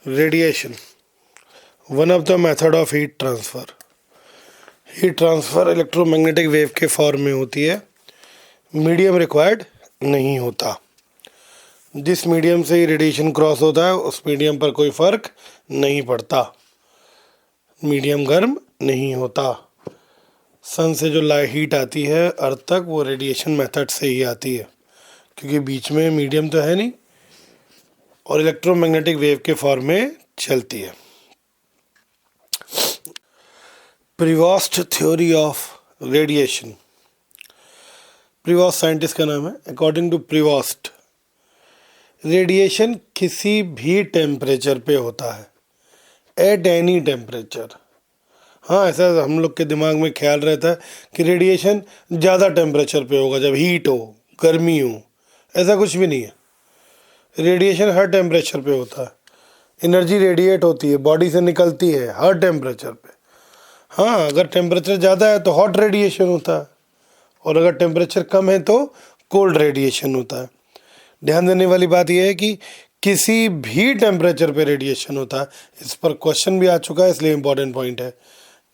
Radiation, one of the method of heat transfer. Heat transfer electromagnetic wave के form में होती है। Medium required नहीं होता। जिस मीडियम से ही रेडिएशन क्रॉस होता है उस मीडियम पर कोई फ़र्क नहीं पड़ता। मीडियम गर्म नहीं होता। सन से जो हीट आती है अर्थ तक, वो रेडिएशन मेथड से ही आती है, क्योंकि बीच में मीडियम तो है नहीं और इलेक्ट्रोमैग्नेटिक वेव के फॉर्म में चलती है। प्रीवॉस्ट थ्योरी ऑफ रेडिएशन, प्रीवॉस्ट साइंटिस्ट का नाम है। अकॉर्डिंग टू प्रीवॉस्ट, रेडिएशन किसी भी टेम्परेचर पे होता है, एट एनी टेम्परेचर। हाँ, ऐसा हम लोग के दिमाग में ख्याल रहता है कि रेडिएशन ज़्यादा टेम्परेचर पे होगा, जब हीट हो, गर्मी हो। ऐसा कुछ भी नहीं है। रेडिएशन हर टेम्परेचर पे होता है। एनर्जी रेडिएट होती है, बॉडी से निकलती है हर टेम्परेचर पे। हाँ, अगर टेम्परेचर ज़्यादा है तो हॉट रेडिएशन होता है, और अगर टेम्परेचर कम है तो कोल्ड रेडिएशन होता है। ध्यान देने वाली बात यह है कि किसी भी टेम्परेचर पे रेडिएशन होता है। इस पर क्वेश्चन भी आ चुका है, इसलिए इम्पोर्टेंट पॉइंट है।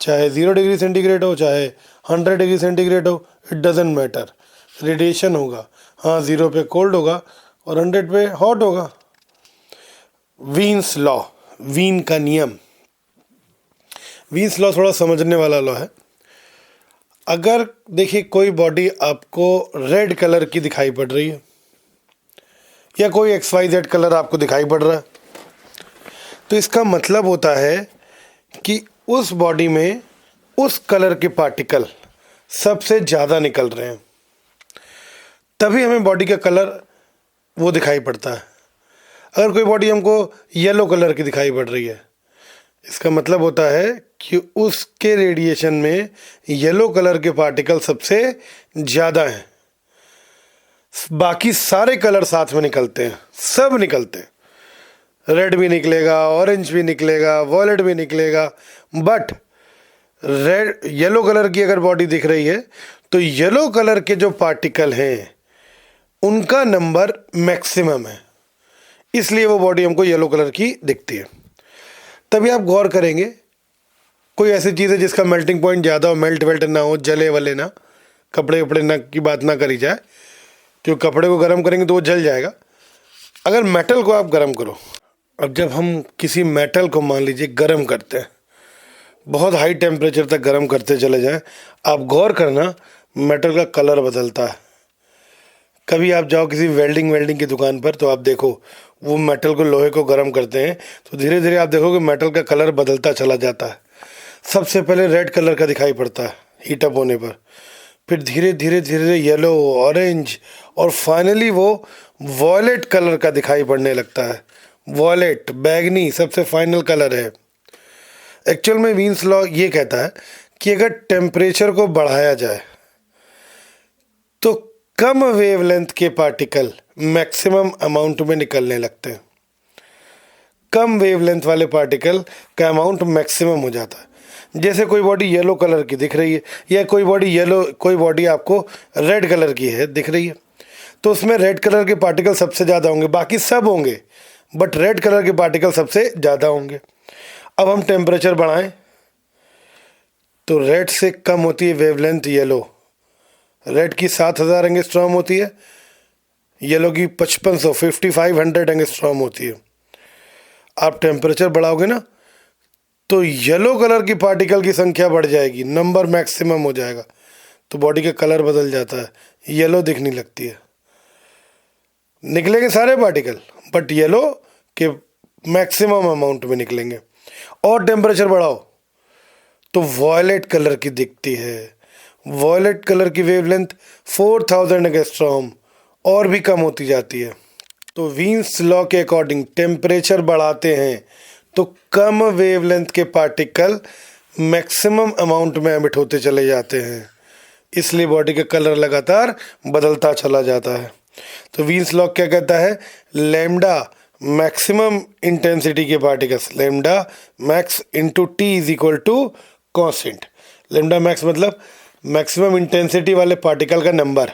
चाहे 0 डिग्री सेंटीग्रेड हो, चाहे 100 डिग्री सेंटीग्रेड हो, इट डजेंट मैटर, रेडिएशन होगा। हाँ, 0 पे कोल्ड होगा और 100 पे हॉट होगा। वीन्स लॉ, वीन का नियम। वीन्स लॉ थोड़ा समझने वाला लॉ है। अगर देखिए कोई बॉडी आपको रेड कलर की दिखाई पड़ रही है, या कोई XYZ कलर आपको दिखाई पड़ रहा है, तो इसका मतलब होता है कि उस बॉडी में उस कलर के पार्टिकल सबसे ज़्यादा निकल रहे हैं, तभी हमें बॉडी का कलर वो दिखाई पड़ता है। अगर कोई बॉडी हमको येलो कलर की दिखाई पड़ रही है, इसका मतलब होता है कि उसके रेडिएशन में येलो कलर के पार्टिकल सबसे ज़्यादा हैं। बाकी सारे कलर साथ में निकलते हैं, सब निकलते हैं। रेड भी निकलेगा, ऑरेंज भी निकलेगा, वॉयलेट भी निकलेगा, बट येलो कलर की अगर बॉडी दिख रही है तो येलो कलर के जो पार्टिकल हैं उनका नंबर मैक्सिमम है, इसलिए वो बॉडी हमको येलो कलर की दिखती है। तभी आप गौर करेंगे, कोई ऐसी चीज़ है जिसका मेल्टिंग पॉइंट ज़्यादा हो, मेल्ट वेल्ट ना हो, जले वले ना, कपड़े वपड़े ना की बात ना करी जाए, क्योंकि कपड़े को गर्म करेंगे तो वो जल जाएगा। अगर मेटल को आप गर्म करो, अब जब हम किसी मेटल को मान लीजिए गर्म करते हैं, बहुत हाई टेम्परेचर तक गर्म करते चले जाएं, आप गौर करना मेटल का कलर बदलता है। कभी आप जाओ किसी वेल्डिंग की दुकान पर, तो आप देखो वो मेटल को, लोहे को गर्म करते हैं तो धीरे धीरे आप देखोगे मेटल का कलर बदलता चला जाता है। सबसे पहले रेड कलर का दिखाई पड़ता है हीटअप होने पर, फिर धीरे धीरे धीरे येलो, ऑरेंज, और फाइनली वो वॉयलेट कलर का दिखाई पड़ने लगता है। वॉयलेट, बैगनी सबसे फाइनल कलर है। एक्चुअल में वीन्स लॉ ये कहता है कि अगर टेम्परेचर को बढ़ाया जाए तो कम वेवलेंथ के पार्टिकल मैक्सिमम अमाउंट में निकलने लगते हैं। कम वेवलेंथ वाले पार्टिकल का अमाउंट मैक्सिमम हो जाता है। जैसे कोई बॉडी येलो कलर की दिख रही है, या कोई बॉडी आपको रेड कलर की है दिख रही है, तो उसमें रेड कलर के पार्टिकल सबसे ज़्यादा होंगे, बाकी सब होंगे बट रेड कलर के पार्टिकल सबसे ज़्यादा होंगे। अब हम टेम्परेचर बढ़ाएं तो रेड से कम होती है वेवलेंथ येलो। रेड की 7000 एंगस्ट्रॉम होती है, येलो की 5500 एंगस्ट्रॉम होती है। आप टेम्परेचर बढ़ाओगे ना तो येलो कलर की पार्टिकल की संख्या बढ़ जाएगी, नंबर मैक्सिमम हो जाएगा, तो बॉडी का कलर बदल जाता है, येलो दिखने लगती है। निकलेंगे सारे पार्टिकल बट येलो के मैक्सिमम अमाउंट में निकलेंगे। और टेम्परेचर बढ़ाओ तो वॉयलेट कलर की दिखती है। वॉयलेट कलर की वेवलेंथ 4000 एंगस्ट्रॉम और भी कम होती जाती है। तो वीन्स लॉ के अकॉर्डिंग टेम्परेचर बढ़ाते हैं तो कम वेवलेंथ के पार्टिकल मैक्सिमम अमाउंट में एमिट होते चले जाते हैं, इसलिए बॉडी का कलर लगातार बदलता चला जाता है। तो वीन्स लॉ क्या कहता है? लैम्डा मैक्सिमम इंटेंसिटी के particles, lambda max into T is equal to constant. Lambda max मतलब मैक्सिमम इंटेंसिटी वाले पार्टिकल का number,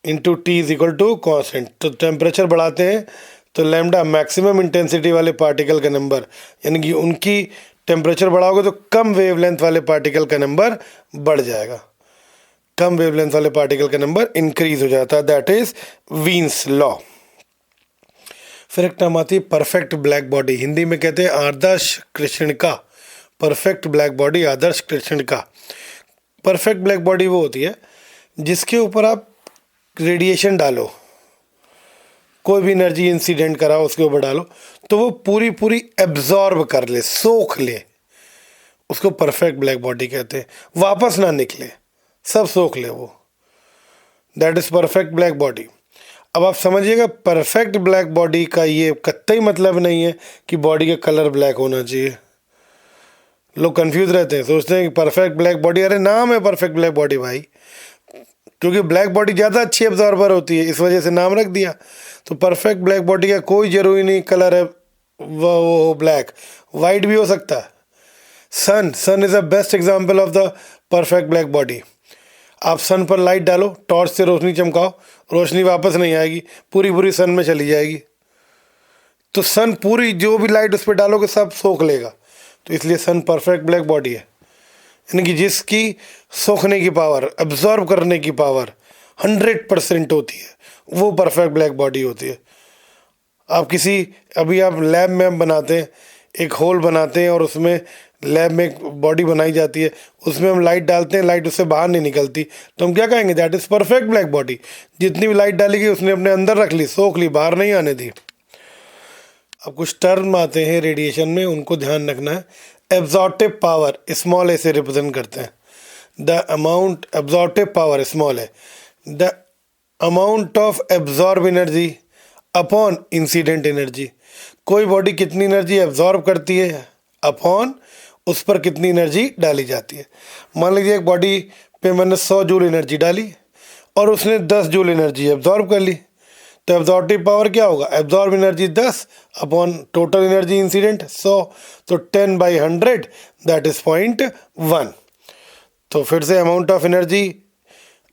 into T is equal to constant. तो टेम्परेचर बढ़ाते हैं तो लैम्डा मैक्सिमम इंटेंसिटी वाले पार्टिकल का नंबर, यानी कि उनकी टेम्परेचर बढ़ाओगे तो कम वेवलेंथ वाले पार्टिकल का नंबर बढ़ जाएगा, कम वेवलेंथ वाले पार्टिकल का नंबर इंक्रीज हो जाता है। That is वीन्स law. फिर एक टर्म आती है परफेक्ट ब्लैक बॉडी, हिंदी में कहते हैं आदर्श कृष्णिका। परफेक्ट ब्लैक बॉडी, आदर्श कृष्णिका। परफेक्ट ब्लैक बॉडी वो होती है जिसके ऊपर आप रेडिएशन डालो, कोई भी एनर्जी इंसिडेंट कराओ उसके ऊपर डालो तो वो पूरी पूरी एब्जॉर्ब कर ले, सोख ले, उसको परफेक्ट ब्लैक बॉडी कहते हैं। वापस ना निकले, सब सोख ले वो, that is perfect black body. अब आप समझिएगा परफेक्ट ब्लैक बॉडी का ये कतई मतलब नहीं है कि बॉडी का कलर ब्लैक होना चाहिए। लोग कंफ्यूज रहते हैं, सोचते हैं कि परफेक्ट ब्लैक बॉडी, अरे नाम है परफेक्ट ब्लैक बॉडी भाई, क्योंकि ब्लैक बॉडी ज़्यादा अच्छी एब्जॉर्बर होती है इस वजह से नाम रख दिया। तो परफेक्ट ब्लैक बॉडी का कोई ज़रूरी नहीं कलर है वो ब्लैक, वाइट भी हो सकता है। Sun is the best example of the perfect black body. आप सन पर लाइट डालो, टॉर्च से रोशनी चमकाओ, रोशनी वापस नहीं आएगी, पूरी पूरी सन में चली जाएगी। तो सन पूरी जो भी लाइट उस पर डालोगे सब सोख लेगा, तो इसलिए सन परफेक्ट ब्लैक बॉडी है, यानी कि जिसकी सोखने की पावर, एब्जॉर्ब करने की पावर 100% होती है, वो परफेक्ट ब्लैक बॉडी होती है। आप अभी आप लैब में बनाते हैं, एक होल बनाते हैं और उसमें लैब में एक बॉडी बनाई जाती है, उसमें हम लाइट डालते हैं, लाइट उससे बाहर नहीं निकलती, तो हम क्या कहेंगे? That is perfect black body. जितनी भी लाइट डाली गई उसने अपने अंदर रख ली, सोख ली, बाहर नहीं आने दी। अब कुछ टर्म आते हैं रेडिएशन में, उनको ध्यान रखना है। एब्जॉर्प्टिव पावर स्मॉल ए से रिप्रेजेंट करते हैं। The amount, absorptive power small है, the amount of absorb energy upon incident energy. कोई बॉडी कितनी एनर्जी एब्जॉर्ब करती है अपॉन उस पर कितनी एनर्जी डाली जाती है। मान लीजिए एक बॉडी पे मैंने 100 जूल एनर्जी डाली और उसने 10 जूल एनर्जी एब्जॉर्ब कर ली, तो एब्जॉर्प्टिव पावर क्या होगा? Absorb energy 10 upon total energy incident 100, तो 10/100 दैट इज 0.1। तो फिर से amount of energy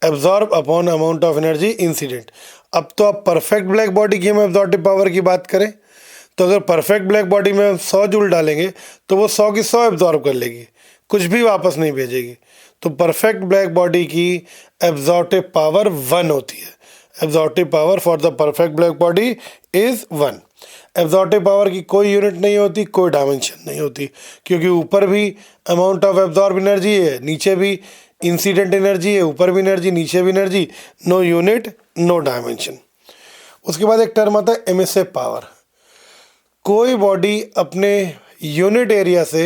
absorb upon amount of energy incident. अब तो आप परफेक्ट ब्लैक बॉडी की हम एब्जॉर्प्टिव पावर की बात करें तो अगर परफेक्ट ब्लैक बॉडी में 100 जूल डालेंगे तो वो 100 की 100 एब्जॉर्ब कर लेगी, कुछ भी वापस नहीं भेजेगी। तो परफेक्ट ब्लैक बॉडी की एब्जॉर्प्टिव पावर 1 होती है। Absorptive power for the perfect black body is 1। Absorptive power की कोई यूनिट नहीं होती, कोई डायमेंशन नहीं होती, क्योंकि ऊपर भी अमाउंट ऑफ एब्जॉर्ब एनर्जी है, नीचे भी इंसिडेंट एनर्जी है, ऊपर भी एनर्जी नीचे भी energy, no unit no dimension. उसके बाद एक टर्म आता है एमिसिव पावर। कोई बॉडी अपने यूनिट एरिया से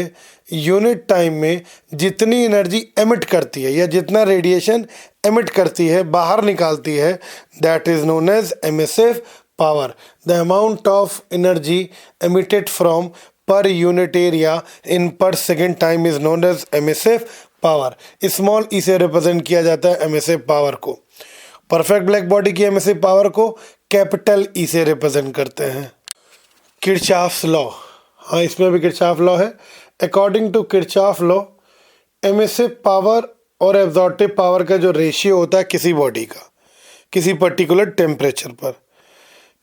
यूनिट टाइम में जितनी एनर्जी एमिट करती है या जितना रेडिएशन एमिट करती है, बाहर निकालती है, that is known as emissive power. The amount of energy emitted from per unit area in per second time is known as emissive power. Small E से रिप्रेजेंट किया जाता है एमिसिव पावर को। परफेक्ट ब्लैक बॉडी की emissive power को capital E से represent करते हैं। किरचॉफ्स लॉ, हाँ इसमें भी किरचॉफ लॉ है। According to Kirchhoff law, emissive power और एब्जॉर्प्टिव पावर का जो रेशियो होता है किसी बॉडी का, किसी पर्टिकुलर टेम्परेचर पर,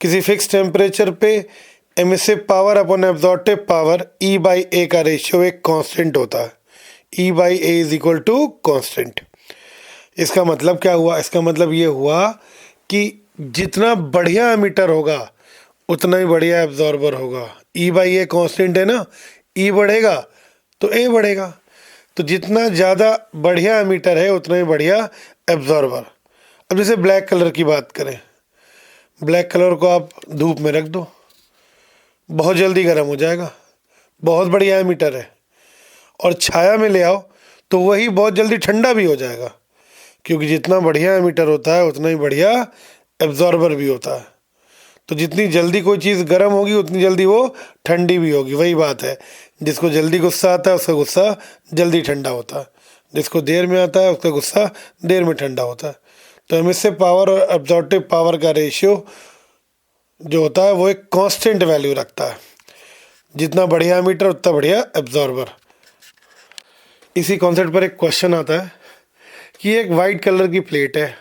किसी फिक्स टेम्परेचर पे emissive power upon absorptive power E/A का रेशियो एक कांस्टेंट होता है। E/A is equal to constant. इसका मतलब क्या हुआ? इसका मतलब ये हुआ कि जितना बढ़िया एमिटर होगा उतना ही बढ़िया एब्जॉर्बर होगा। E/A कांस्टेंट है ना, E बढ़ेगा तो A बढ़ेगा, तो जितना ज़्यादा बढ़िया एमिटर है उतना ही बढ़िया एब्जॉर्बर। अब जैसे ब्लैक कलर की बात करें, ब्लैक कलर को आप धूप में रख दो, बहुत जल्दी गर्म हो जाएगा, बहुत बढ़िया एमिटर है। और छाया में ले आओ तो वही बहुत जल्दी ठंडा भी हो जाएगा, क्योंकि जितना बढ़िया एमिटर होता है उतना ही बढ़िया एब्जॉर्बर भी होता है। तो जितनी जल्दी कोई चीज़ गर्म होगी उतनी जल्दी वो ठंडी भी होगी। वही बात है, जिसको जल्दी गुस्सा आता है उसका गुस्सा जल्दी ठंडा होता है, जिसको देर में आता है उसका गुस्सा देर में ठंडा होता है। तो एमिसिव पावर और एब्जॉर्प्टिव पावर का रेशियो जो होता है वो एक कांस्टेंट वैल्यू रखता है। जितना बढ़िया एमिटर उतना बढ़िया एब्जॉर्बर। इसी कॉन्सेप्ट पर एक क्वेश्चन आता है कि एक वाइट कलर की प्लेट है,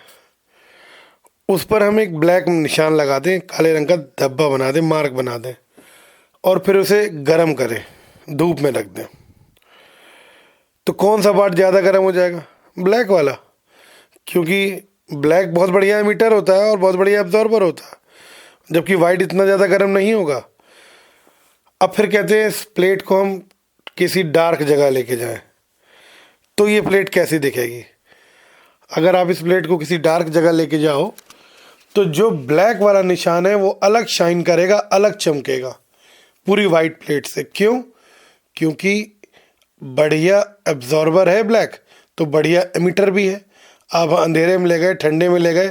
उस पर हम एक ब्लैक निशान लगा दें, काले रंग का धब्बा बना दें, मार्क बना दें, और फिर उसे गर्म करें, धूप में रख दें, तो कौन सा पार्ट ज़्यादा गर्म हो जाएगा? ब्लैक वाला, क्योंकि ब्लैक बहुत बढ़िया एमिटर होता है और बहुत बढ़िया एब्जॉर्बर होता है, जबकि वाइट इतना ज़्यादा गर्म नहीं होगा। अब फिर कहते हैं इस प्लेट को हम किसी डार्क जगह लेके जाएं, तो ये प्लेट कैसी दिखेगी? अगर आप इस प्लेट को किसी डार्क जगह लेके जाओ तो जो ब्लैक वाला निशान है वो अलग शाइन करेगा, अलग चमकेगा पूरी वाइट प्लेट से। क्यों? क्योंकि बढ़िया एब्जॉर्बर है ब्लैक, तो बढ़िया एमिटर भी है। आप अंधेरे में ले गए, ठंडे में ले गए,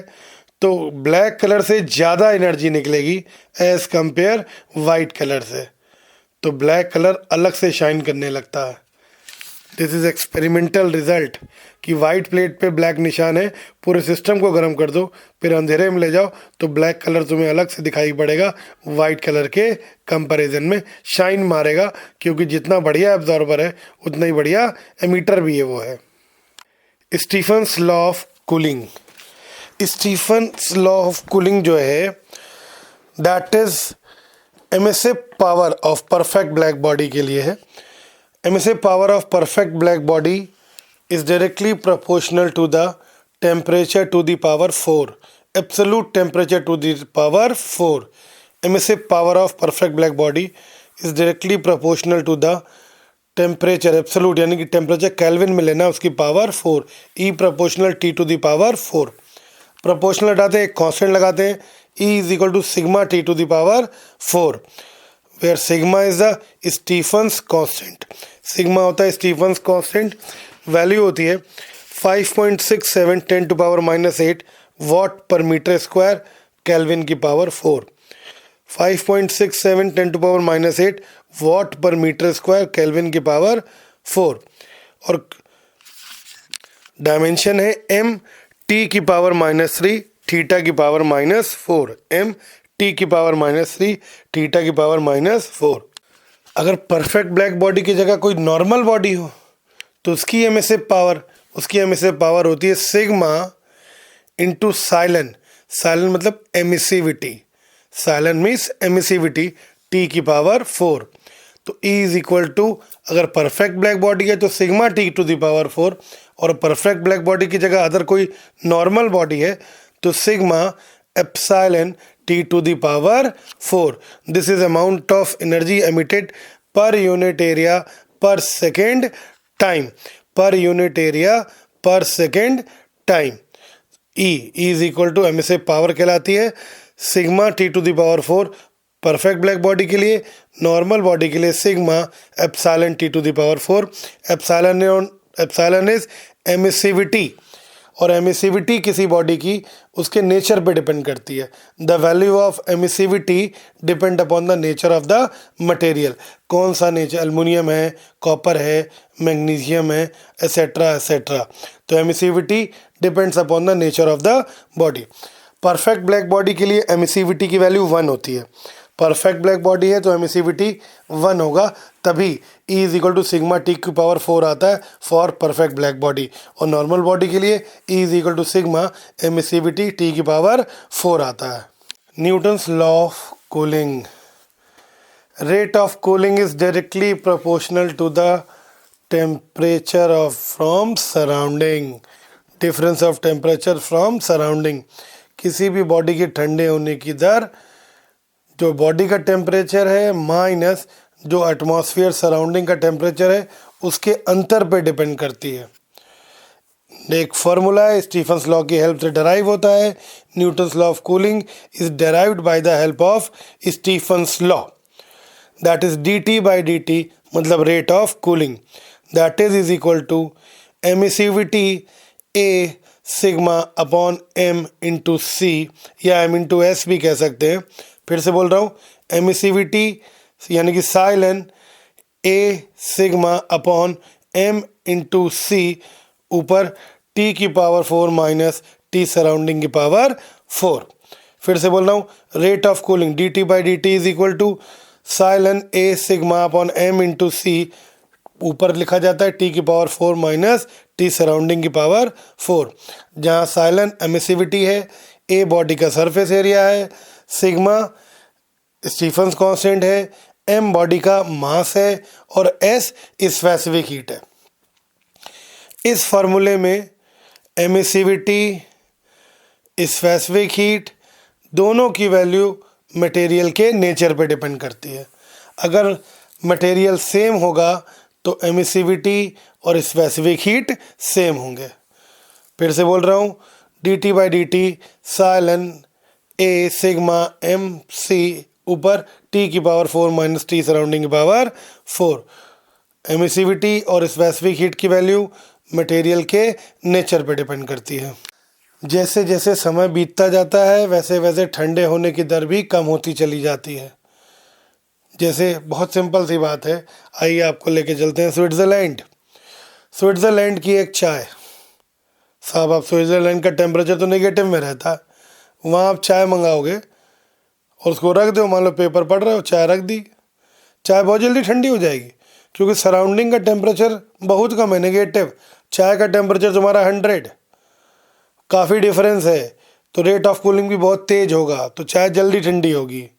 तो ब्लैक कलर से ज़्यादा एनर्जी निकलेगी एज़ कंपेयर वाइट कलर से, तो ब्लैक कलर अलग से शाइन करने लगता है। दिस इज़ एक्सपेरिमेंटल रिजल्ट कि वाइट प्लेट पे ब्लैक निशान है, पूरे सिस्टम को गर्म कर दो, फिर अंधेरे में ले जाओ तो ब्लैक कलर तुम्हें अलग से दिखाई पड़ेगा, वाइट कलर के कंपैरिजन में शाइन मारेगा, क्योंकि जितना बढ़िया एब्जॉर्बर है उतना ही बढ़िया एमीटर भी है वो है। Stefan's law of cooling. Stefan's law of cooling जो है that is emissive power of perfect black body के लिए है। Emissive power of perfect black body is directly proportional to the temperature to the power 4, absolute temperature to the power 4. Emissive power of perfect black body is directly proportional to the temperature absolute, यानी कि temperature kelvin में लेना, उसकी power 4, E proportional T to the power 4. Proportional हटाते हैं, एक constant लगाते हैं, E is equal to sigma T to the power 4, where sigma is the Stephen's constant. Sigma होता है स्टीफन्स कांस्टेंट, वैल्यू होती है 5.67 10⁻⁸ वाट पर मीटर स्क्वायर केल्विन की पावर 4। 5.67 10⁻⁸ वाट पर मीटर स्क्वायर केल्विन की पावर 4, और डायमेंशन है m t की पावर -3 थीटा की पावर -4, m t की पावर -3 थीटा की पावर -4। अगर परफेक्ट ब्लैक बॉडी की जगह कोई नॉर्मल बॉडी हो तो उसकी एमिसिव पावर होती है सिग्मा इंटू साइलन। साइलन मतलब emissivity, epsilon means emissivity, T की पावर 4। तो E इज इक्वल टू, अगर परफेक्ट ब्लैक बॉडी है तो sigma T to the power 4, और परफेक्ट ब्लैक बॉडी की जगह अदर कोई नॉर्मल बॉडी है तो sigma epsilon T to the power 4। This is amount of energy emitted per unit area per second time, per unit area per second time. E is equal to emissive power कहलाती है sigma T to the power 4 perfect black body के लिए, normal body के लिए sigma epsilon T to the power 4। Epsilon is emissivity, और emissivity किसी body की उसके नेचर पे डिपेंड करती है। The value of emissivity depend upon the nature of the material. कौन सा नेचर, एल्युमिनियम है, कॉपर है, मैग्नीशियम है, एसेट्रा एसेट्रा। तो emissivity depends upon the nature of the body. Perfect black body के लिए एमिसिविटी की वैल्यू 1 होती है। परफेक्ट ब्लैक बॉडी है तो एमिसिविटी 1 होगा, तभी E is equal to sigma T की पावर 4 आता है फॉर परफेक्ट ब्लैक बॉडी, और नॉर्मल बॉडी के लिए E is equal to sigma emissivity T की पावर 4 आता है। Newton's law of cooling. Rate of cooling is directly proportional to the temperature of from surrounding. Difference of temperature from surrounding, किसी भी body के ठंडे होने की दर जो बॉडी का टेम्परेचर है माइनस जो एटमॉस्फेयर सराउंडिंग का टेम्परेचर है उसके अंतर पे डिपेंड करती है। एक फॉर्मूला है, स्टीफन्स लॉ की हेल्प से डराइव होता है। Newton's law of cooling is derived by the help of Stefan's law, that is dt/dt मतलब rate of cooling, that is equal to emissivity A sigma upon m into C, या m into S भी कह सकते हैं। फिर से बोल रहा हूँ, एमिसिविटी यानी कि epsilon A sigma upon m into C, ऊपर t की पावर 4 माइनस t सराउंडिंग की पावर 4। फिर से बोल रहा हूँ, rate of cooling dt/dt is equal to epsilon A sigma upon m into C, ऊपर लिखा जाता है t की पावर 4 माइनस t सराउंडिंग की पावर 4, जहाँ साइलन एमिसिविटी है, ए बॉडी का सरफेस एरिया है, सिग्मा स्टीफन्स कांस्टेंट है, एम बॉडी का मास है और एस स्पेसिफिक हीट है। इस फार्मूले में एमिसिविटी, स्पेसिफिक हीट दोनों की वैल्यू मटेरियल के नेचर पे डिपेंड करती है। अगर मटेरियल सेम होगा तो एमिसिविटी और स्पेसिफिक हीट सेम होंगे। फिर से बोल रहा हूँ, dt by D T epsilon A sigma M C ऊपर t की पावर 4 माइनस टी सराउंडिंग की पावर 4। एमिसिविटी और स्पेसिफिक हीट की वैल्यू मटेरियल के नेचर पे डिपेंड करती है। जैसे जैसे समय बीतता जाता है वैसे वैसे ठंडे होने की दर भी कम होती चली जाती है। जैसे बहुत सिंपल सी बात है, आइए आपको लेके चलते हैं स्विट्ज़रलैंड। स्विट्ज़रलैंड की एक चाय, साहब आप स्विट्ज़रलैंड का टेम्परेचर तो नेगेटिव में रहता है, वहाँ आप चाय मंगाओगे और उसको रख दो, मान लो पेपर पढ़ रहे हो, चाय रख दी, चाय बहुत जल्दी ठंडी हो जाएगी क्योंकि सराउंडिंग का टेम्परेचर बहुत कम है, नेगेटिव। चाय का टेम्परेचर तुम्हारा 100, काफ़ी डिफरेंस है, तो रेट ऑफ कूलिंग भी बहुत तेज़ होगा, तो चाय जल्दी ठंडी होगी।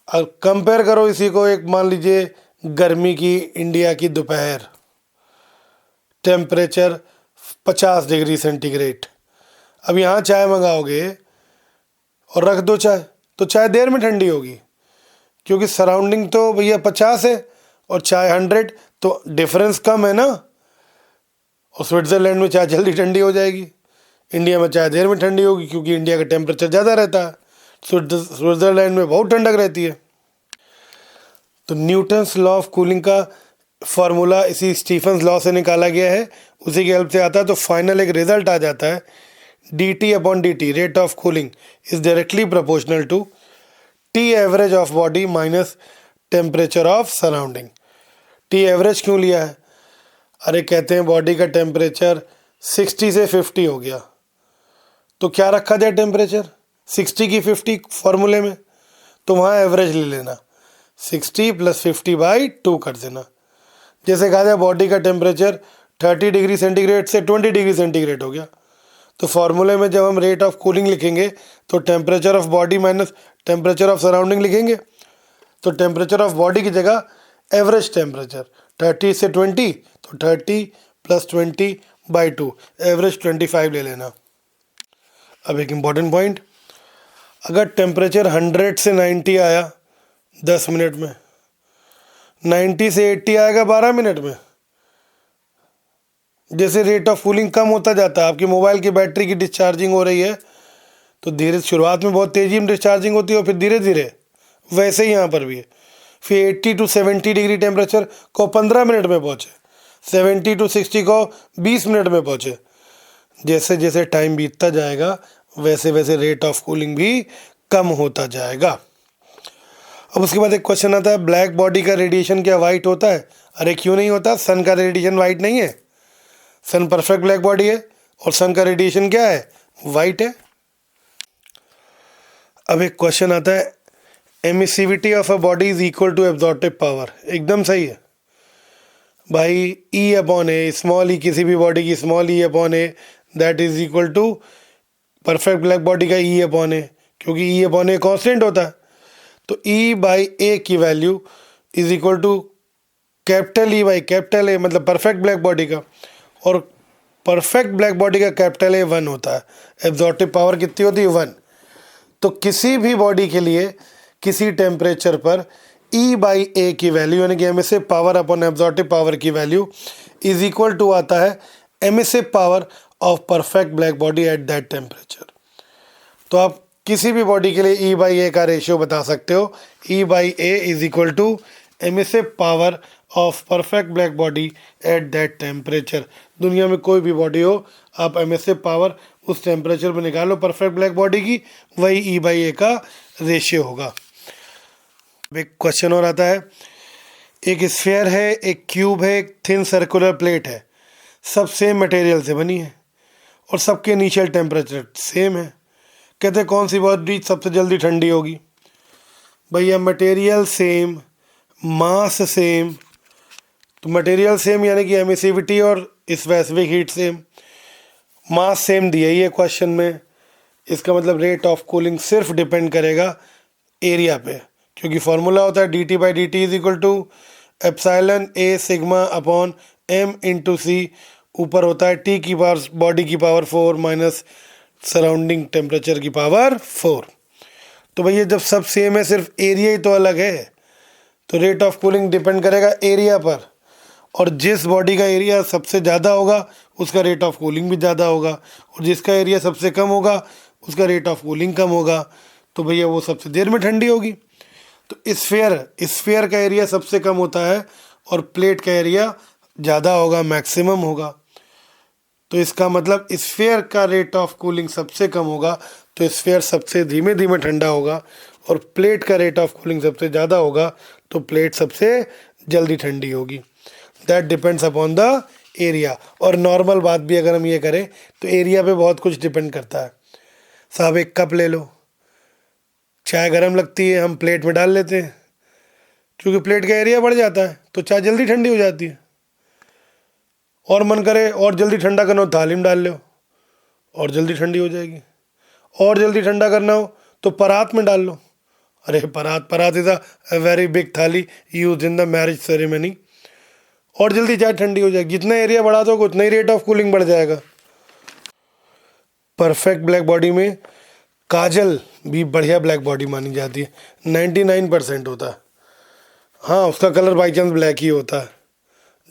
और कंपेयर करो इसी को, एक मान लीजिए गर्मी की इंडिया की दोपहर, टेम्परेचर 50 डिग्री सेंटीग्रेड। अब यहाँ चाय मंगाओगे और रख दो चाय, तो चाय देर में ठंडी होगी क्योंकि सराउंडिंग तो भैया 50 है और चाय 100, तो डिफरेंस कम है ना। और स्विट्ज़रलैंड में चाय जल्दी ठंडी हो जाएगी, इंडिया में चाय देर में ठंडी होगी क्योंकि इंडिया का टेम्परेचर ज़्यादा रहता है, स्विट्ज़रलैंड में बहुत ठंडक रहती है। तो न्यूटन्स लॉ ऑफ कूलिंग का फार्मूला इसी स्टीफन्स लॉ से निकाला गया है, उसी की हेल्प से आता है। तो फाइनल एक रिजल्ट आ जाता है, dt upon dt rate of cooling is directly proportional to T average of body minus temperature of surrounding. T average क्यों लिया है? अरे कहते हैं बॉडी का टेम्परेचर 60 से 50 हो गया, तो क्या रखा जाए टेम्परेचर 60 की 50 फॉर्मूले में, तो वहाँ एवरेज ले लेना, 60 प्लस 50 बाई 2 कर देना। जैसे कहा जाए बॉडी का टेम्परेचर 30 डिग्री सेंटीग्रेड से 20 डिग्री सेंटीग्रेड हो गया, तो फार्मूले में जब हम रेट ऑफ कूलिंग लिखेंगे तो temperature of body minus temperature of surrounding लिखेंगे। तो टेम्परेचर ऑफ बॉडी की जगह एवरेज टेम्परेचर 30 से 20, तो 30 प्लस 20 बाई 2, एवरेज 25 ले लेना। अब एक इम्पॉर्टेंट पॉइंट, अगर टेम्परेचर 100 से 90 आया 10 मिनट में, 90 से 80 आएगा 12 मिनट में। जैसे रेट ऑफ कूलिंग कम होता जाता है, आपकी मोबाइल की बैटरी की डिस्चार्जिंग हो रही है, तो धीरे शुरुआत में बहुत तेज़ी में डिस्चार्जिंग होती है और फिर धीरे धीरे, वैसे ही यहाँ पर भी है। फिर 80 टू 70 डिग्री टेम्परेचर को 15 मिनट में पहुँचे, 70 टू 60 को 20 मिनट में पहुँचे। जैसे जैसे टाइम बीतता जाएगा वैसे वैसे रेट ऑफ कूलिंग भी कम होता जाएगा। अब उसके बाद एक क्वेश्चन आता है, ब्लैक बॉडी का रेडिएशन क्या वाइट होता है? अरे क्यों नहीं होता, सन का रेडिएशन वाइट नहीं है, सन परफेक्ट ब्लैक बॉडी है और सन का रेडिएशन क्या है, वाइट है। अब एक क्वेश्चन आता है, emissivity of a body is equal to absorptive power. एकदम सही है भाई, ई अपॉन ए, स्मॉल ई किसी भी बॉडी की small E upon A that is equal to perfect black body का ई अपॉन ए, क्योंकि ई अपॉन ए कॉन्स्टेंट होता है। तो ई बाई ए की value is equal to capital E by capital A, मतलब परफेक्ट ब्लैक बॉडी का, और परफेक्ट ब्लैक बॉडी का कैपिटल ए 1 होता है। एब्जॉर्प्टिव पावर कितनी होती है, 1। तो किसी भी बॉडी के लिए किसी टेम्परेचर पर ई बाई ए की वैल्यू यानी कि emissive power upon absorptive power की वैल्यू इज इक्वल टू आता है emissive power of perfect black body at that temperature. तो आप किसी भी बॉडी के लिए ई बाई ए का रेशियो बता सकते हो, E by A is equal to emissive power of perfect black body at that temperature. दुनिया में कोई भी बॉडी हो, आप एमिसिव पावर उस टेम्परेचर पर निकालो परफेक्ट ब्लैक बॉडी की, वही ई बाई ए का रेशियो होगा। एक क्वेश्चन और आता है, एक स्फीयर है, एक क्यूब है, एक थिन सर्कुलर प्लेट है, सब सेम मटेरियल से बनी है और सबके इनिशियल टेम्परेचर सेम है। कहते हैं कौन सी बॉडी सबसे जल्दी ठंडी होगी? भैया मटेरियल सेम, मास सेम, तो मटेरियल सेम यानी कि एमिसिविटी और specific heat same, mass same दिया ही है क्वेश्चन में, इसका मतलब रेट ऑफ कूलिंग सिर्फ डिपेंड करेगा एरिया पे, क्योंकि फॉर्मूला होता है dt/dt is equal to epsilon A sigma upon m into C, ऊपर होता है T की पावर बॉडी की पावर 4 माइनस सराउंडिंग टेम्परेचर की पावर 4। तो भैया जब सब सेम है, सिर्फ एरिया ही तो अलग है, तो रेट ऑफ कूलिंग डिपेंड करेगा एरिया पर, और जिस बॉडी का एरिया सबसे ज़्यादा होगा उसका रेट ऑफ कूलिंग भी ज़्यादा होगा, और जिसका एरिया सबसे कम होगा उसका रेट ऑफ कूलिंग कम होगा। तो भैया वो सबसे देर में ठंडी होगी। तो स्फीयर का एरिया सबसे कम होता है और प्लेट का एरिया ज़्यादा होगा, मैक्सिमम होगा। तो इसका मतलब स्फीयर का रेट ऑफ कूलिंग सबसे कम होगा, तो स्फीयर सबसे धीमे धीमे ठंडा होगा, और प्लेट का रेट ऑफ कूलिंग सबसे ज़्यादा होगा, तो प्लेट सबसे जल्दी ठंडी होगी। That depends upon the area. और नॉर्मल बात भी अगर हम ये करें तो एरिया पे बहुत कुछ डिपेंड करता है। साहब एक कप ले लो, चाय गर्म लगती है, हम प्लेट में डाल लेते हैं, क्योंकि प्लेट का एरिया बढ़ जाता है तो चाय जल्दी ठंडी हो जाती है। और मन करे और जल्दी ठंडा करना हो, थाली में डाल लो और जल्दी ठंडी हो जाएगी। और जल्दी ठंडा करना हो तो परात में डाल लो। अरे परात इज़ अ वेरी बिग थाली use in the marriage ceremony. और जल्दी चाय ठंडी हो जाएगी। जितना एरिया बढ़ा दोगे उतना ही रेट ऑफ कूलिंग बढ़ जाएगा। परफेक्ट ब्लैक बॉडी में काजल भी बढ़िया ब्लैक बॉडी मानी जाती है, 99% होता है। हाँ, उसका कलर बाई चांस ब्लैक ही होता है,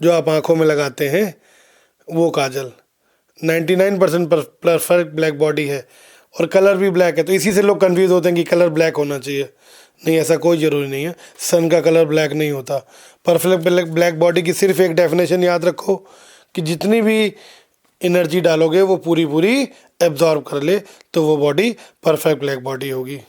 जो आप आँखों में लगाते हैं वो काजल 99% परफेक्ट ब्लैक बॉडी है, और कलर भी ब्लैक है। तो इसी से लोग कंफ्यूज होते हैं कि कलर ब्लैक होना चाहिए। नहीं, ऐसा कोई ज़रूरी नहीं है। सन का कलर ब्लैक नहीं होता। परफेक्ट ब्लैक बॉडी की सिर्फ एक डेफिनेशन याद रखो कि जितनी भी एनर्जी डालोगे वो पूरी एब्जॉर्ब कर ले, तो वो बॉडी परफेक्ट ब्लैक बॉडी होगी।